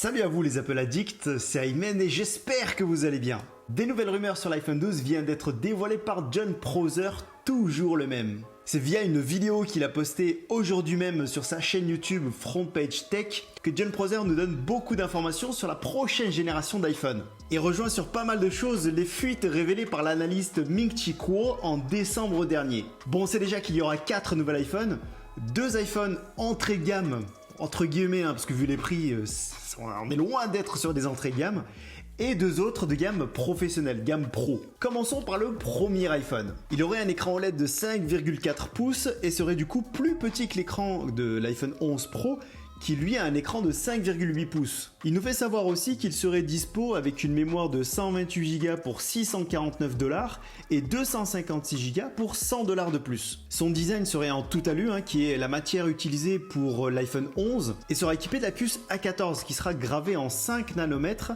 Salut à vous les Apple Addicts, c'est Ayman et j'espère que vous allez bien. Des nouvelles rumeurs sur l'iPhone 12 viennent d'être dévoilées par Jon Prosser, toujours le même. C'est via une vidéo qu'il a postée aujourd'hui même sur sa chaîne YouTube Front Page Tech que Jon Prosser nous donne beaucoup d'informations sur la prochaine génération d'iPhone. Il rejoint sur pas mal de choses les fuites révélées par l'analyste Ming-Chi Kuo en décembre dernier. Bon, on sait déjà qu'il y aura 4 nouveaux iPhones, 2 iPhones entrée de gamme, entre guillemets, parce que vu les prix, on est loin d'être sur des entrées de gamme, et 2 autres de gamme professionnelle, gamme pro. Commençons par le premier iPhone. Il aurait un écran OLED de 5,4 pouces et serait du coup plus petit que l'écran de l'iPhone 11 Pro, qui lui a un écran de 5,8 pouces. Il nous fait savoir aussi qu'il serait dispo avec une mémoire de 128 Go pour 649 $ et 256 Go pour 100 $ de plus. Son design serait en tout alu, qui est la matière utilisée pour l'iPhone 11, et sera équipé de la puce A14 qui sera gravée en 5 nanomètres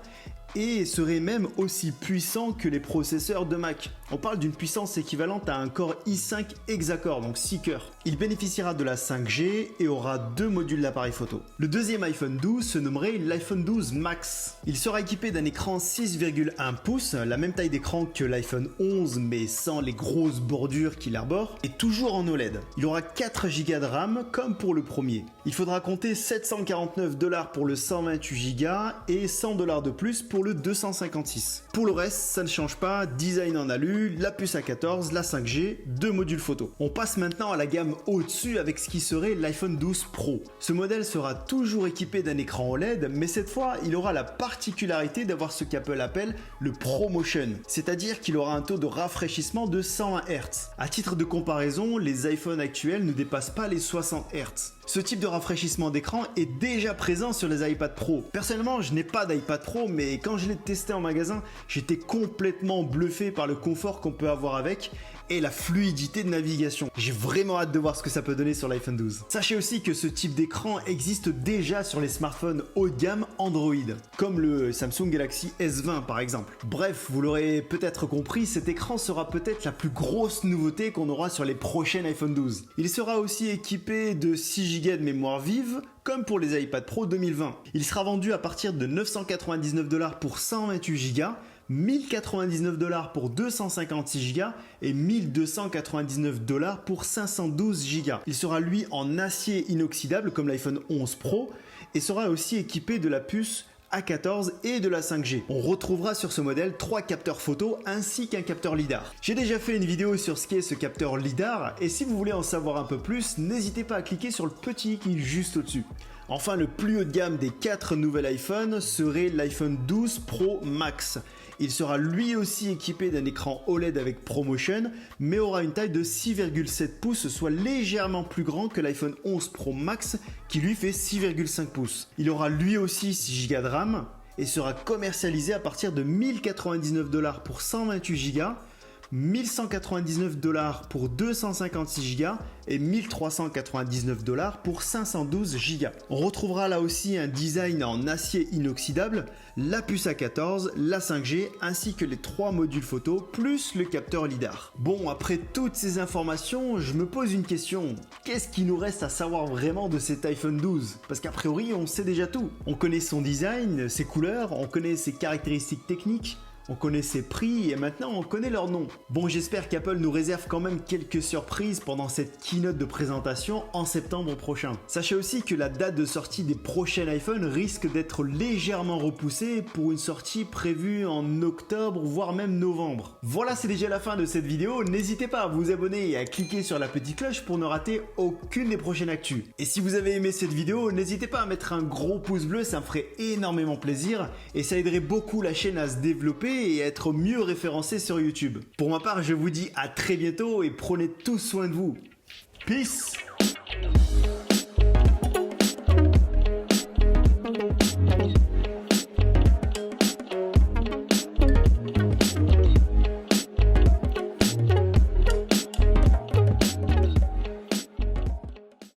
et serait même aussi puissant que les processeurs de Mac. On parle d'une puissance équivalente à un Core i5 hexa-core, donc 6 cœurs. Il bénéficiera de la 5G et aura 2 modules d'appareil photo. Le deuxième iPhone 12 se nommerait l'iPhone 12 Max. Il sera équipé d'un écran 6,1 pouces, la même taille d'écran que l'iPhone 11 mais sans les grosses bordures qu'il arbore, et toujours en OLED. Il aura 4 Go de RAM comme pour le premier. Il faudra compter 749 $ pour le 128 Go et 100 $ de plus pour le 256. Pour le reste, ça ne change pas, design en alu, la puce A14, la 5G, 2 modules photo. On passe maintenant à la gamme au-dessus avec ce qui serait l'iPhone 12 Pro. Ce modèle sera toujours équipé d'un écran OLED, mais cette fois, il aura la particularité d'avoir ce qu'Apple appelle le ProMotion, c'est-à-dire qu'il aura un taux de rafraîchissement de 120 Hz. À titre de comparaison, les iPhones actuels ne dépassent pas les 60 Hz. Ce type de rafraîchissement d'écran est déjà présent sur les iPad Pro. Personnellement, je n'ai pas d'iPad Pro, mais quand je l'ai testé en magasin, j'étais complètement bluffé par le confort qu'on peut avoir avec et la fluidité de navigation. J'ai vraiment hâte de voir ce que ça peut donner sur l'iPhone 12. Sachez aussi que ce type d'écran existe déjà sur les smartphones haut de gamme Android, comme le Samsung Galaxy S20 par exemple. Bref, vous l'aurez peut-être compris, cet écran sera peut-être la plus grosse nouveauté qu'on aura sur les prochains iPhone 12. Il sera aussi équipé de 6 Go de mémoire vive, comme pour les iPad Pro 2020. Il sera vendu à partir de 999 $ pour 128 Go, 1099 $ pour 256 Go et 1299 $ pour 512 Go. Il sera lui en acier inoxydable comme l'iPhone 11 Pro et sera aussi équipé de la puce A14 et de la 5G. On retrouvera sur ce modèle 3 capteurs photo ainsi qu'un capteur LiDAR. J'ai déjà fait une vidéo sur ce qu'est ce capteur LiDAR et si vous voulez en savoir un peu plus, n'hésitez pas à cliquer sur le petit qui est juste au-dessus. Enfin, le plus haut de gamme des 4 nouveaux iPhones serait l'iPhone 12 Pro Max. Il sera lui aussi équipé d'un écran OLED avec ProMotion, mais aura une taille de 6,7 pouces, soit légèrement plus grand que l'iPhone 11 Pro Max qui lui fait 6,5 pouces. Il aura lui aussi 6 Go de RAM et sera commercialisé à partir de 1099 $ pour 128 Go, 1199 $ pour 256 Go et 1399 $ pour 512 Go. On retrouvera là aussi un design en acier inoxydable, la puce A14, la 5G ainsi que les 3 modules photo plus le capteur LiDAR. Bon, après toutes ces informations, je me pose une question. Qu'est-ce qu'il nous reste à savoir vraiment de cet iPhone 12? Parce qu'a priori, on sait déjà tout. On connaît son design, ses couleurs, on connaît ses caractéristiques techniques, on connaît ses prix et maintenant on connaît leur nom. Bon, j'espère qu'Apple nous réserve quand même quelques surprises pendant cette keynote de présentation en septembre prochain. Sachez aussi que la date de sortie des prochains iPhones risque d'être légèrement repoussée pour une sortie prévue en octobre voire même novembre. Voilà, c'est déjà la fin de cette vidéo. N'hésitez pas à vous abonner et à cliquer sur la petite cloche pour ne rater aucune des prochaines actus. Et si vous avez aimé cette vidéo, n'hésitez pas à mettre un gros pouce bleu, ça me ferait énormément plaisir et ça aiderait beaucoup la chaîne à se développer et être mieux référencé sur YouTube. Pour ma part, je vous dis à très bientôt et prenez tous soin de vous. Peace!